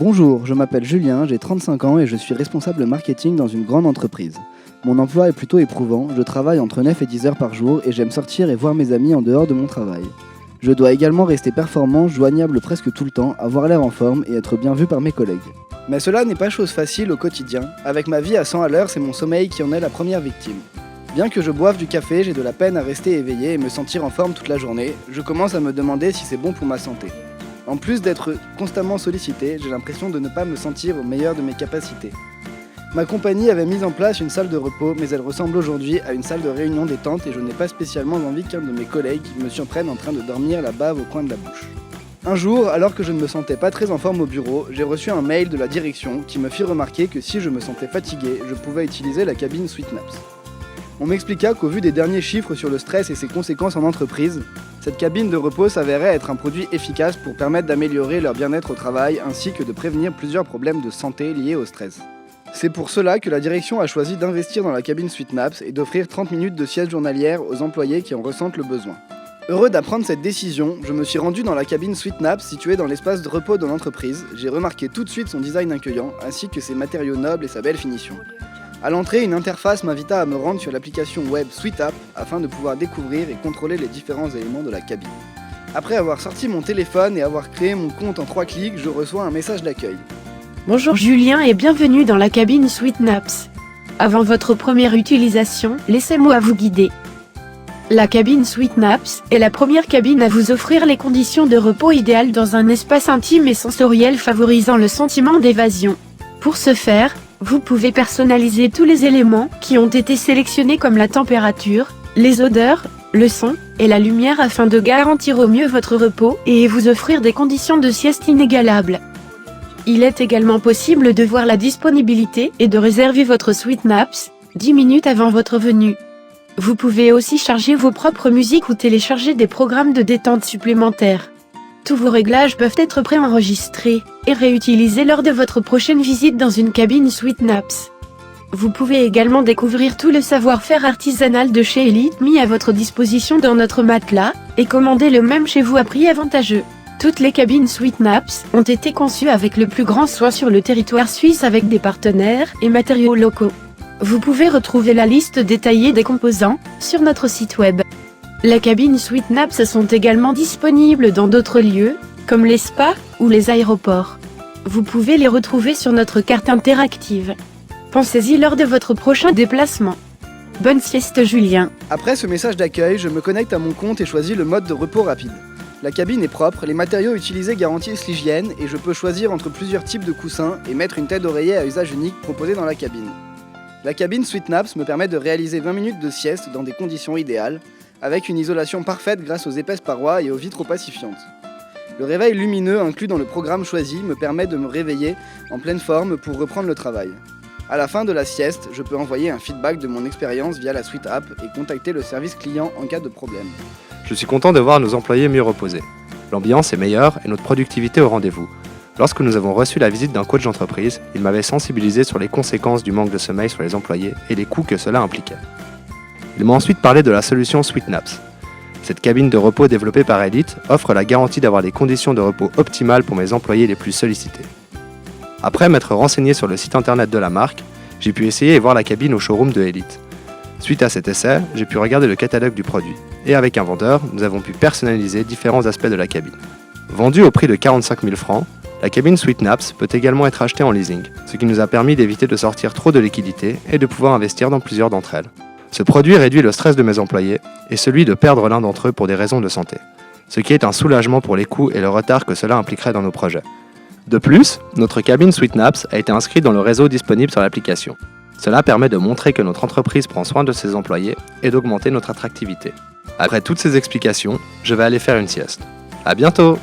Bonjour, je m'appelle Julien, j'ai 35 ans et je suis responsable marketing dans une grande entreprise. Mon emploi est plutôt éprouvant, je travaille entre 9 et 10 heures par jour et j'aime sortir et voir mes amis en dehors de mon travail. Je dois également rester performant, joignable presque tout le temps, avoir l'air en forme et être bien vu par mes collègues. Mais cela n'est pas chose facile au quotidien. Avec ma vie à 100 à l'heure, c'est mon sommeil qui en est la première victime. Bien que je boive du café, j'ai de la peine à rester éveillé et me sentir en forme toute la journée. Je commence à me demander si c'est bon pour ma santé. En plus d'être constamment sollicité, j'ai l'impression de ne pas me sentir au meilleur de mes capacités. Ma compagnie avait mis en place une salle de repos, mais elle ressemble aujourd'hui à une salle de réunion détente et je n'ai pas spécialement envie qu'un de mes collègues me surprenne en train de dormir la bave au coin de la bouche. Un jour, alors que je ne me sentais pas très en forme au bureau, j'ai reçu un mail de la direction qui me fit remarquer que si je me sentais fatigué, je pouvais utiliser la cabine Sweetnaps. On m'expliqua qu'au vu des derniers chiffres sur le stress et ses conséquences en entreprise, cette cabine de repos s'avérait être un produit efficace pour permettre d'améliorer leur bien-être au travail ainsi que de prévenir plusieurs problèmes de santé liés au stress. C'est pour cela que la direction a choisi d'investir dans la cabine Sweetnaps et d'offrir 30 minutes de sieste journalière aux employés qui en ressentent le besoin. Heureux d'apprendre cette décision, je me suis rendu dans la cabine Sweetnaps située dans l'espace de repos de l'entreprise. J'ai remarqué tout de suite son design accueillant ainsi que ses matériaux nobles et sa belle finition. À l'entrée, une interface m'invita à me rendre sur l'application web SweetApp afin de pouvoir découvrir et contrôler les différents éléments de la cabine. Après avoir sorti mon téléphone et avoir créé mon compte en 3 clics, je reçois un message d'accueil. Bonjour Julien et bienvenue dans la cabine Sweetnaps. Avant votre première utilisation, laissez-moi vous guider. La cabine Sweetnaps est la première cabine à vous offrir les conditions de repos idéales dans un espace intime et sensoriel favorisant le sentiment d'évasion. Pour ce faire, vous pouvez personnaliser tous les éléments qui ont été sélectionnés comme la température, les odeurs, le son et la lumière afin de garantir au mieux votre repos et vous offrir des conditions de sieste inégalables. Il est également possible de voir la disponibilité et de réserver votre Sweetnaps 10 minutes avant votre venue. Vous pouvez aussi charger vos propres musiques ou télécharger des programmes de détente supplémentaires. Tous vos réglages peuvent être préenregistrés et réutilisés lors de votre prochaine visite dans une cabine Sweetnaps. Vous pouvez également découvrir tout le savoir-faire artisanal de chez Elite mis à votre disposition dans notre matelas et commander le même chez vous à prix avantageux. Toutes les cabines Sweetnaps ont été conçues avec le plus grand soin sur le territoire suisse avec des partenaires et matériaux locaux. Vous pouvez retrouver la liste détaillée des composants sur notre site web. Les cabines Sweetnaps sont également disponibles dans d'autres lieux, comme les spas ou les aéroports. Vous pouvez les retrouver sur notre carte interactive. Pensez-y lors de votre prochain déplacement. Bonne sieste Julien. Après ce message d'accueil, je me connecte à mon compte et choisis le mode de repos rapide. La cabine est propre, les matériaux utilisés garantissent l'hygiène et je peux choisir entre plusieurs types de coussins et mettre une tête d'oreiller à usage unique proposée dans la cabine. La cabine Sweetnaps me permet de réaliser 20 minutes de sieste dans des conditions idéales, avec une isolation parfaite grâce aux épaisses parois et aux vitres opacifiantes. Le réveil lumineux inclus dans le programme choisi me permet de me réveiller en pleine forme pour reprendre le travail. À la fin de la sieste, je peux envoyer un feedback de mon expérience via la SweetApp et contacter le service client en cas de problème. Je suis content de voir nos employés mieux reposés. L'ambiance est meilleure et notre productivité au rendez-vous. Lorsque nous avons reçu la visite d'un coach d'entreprise, il m'avait sensibilisé sur les conséquences du manque de sommeil sur les employés et les coûts que cela impliquait. Il m'a ensuite parlé de la solution Sweetnaps. Cette cabine de repos développée par Elite offre la garantie d'avoir des conditions de repos optimales pour mes employés les plus sollicités. Après m'être renseigné sur le site internet de la marque, j'ai pu essayer et voir la cabine au showroom de Elite. Suite à cet essai, j'ai pu regarder le catalogue du produit. Et avec un vendeur, nous avons pu personnaliser différents aspects de la cabine. Vendue au prix de 45 000 francs, la cabine Sweetnaps peut également être achetée en leasing, ce qui nous a permis d'éviter de sortir trop de liquidités et de pouvoir investir dans plusieurs d'entre elles. Ce produit réduit le stress de mes employés et celui de perdre l'un d'entre eux pour des raisons de santé, ce qui est un soulagement pour les coûts et le retard que cela impliquerait dans nos projets. De plus, notre cabine Sweetnaps a été inscrite dans le réseau disponible sur l'application. Cela permet de montrer que notre entreprise prend soin de ses employés et d'augmenter notre attractivité. Après toutes ces explications, je vais aller faire une sieste. À bientôt!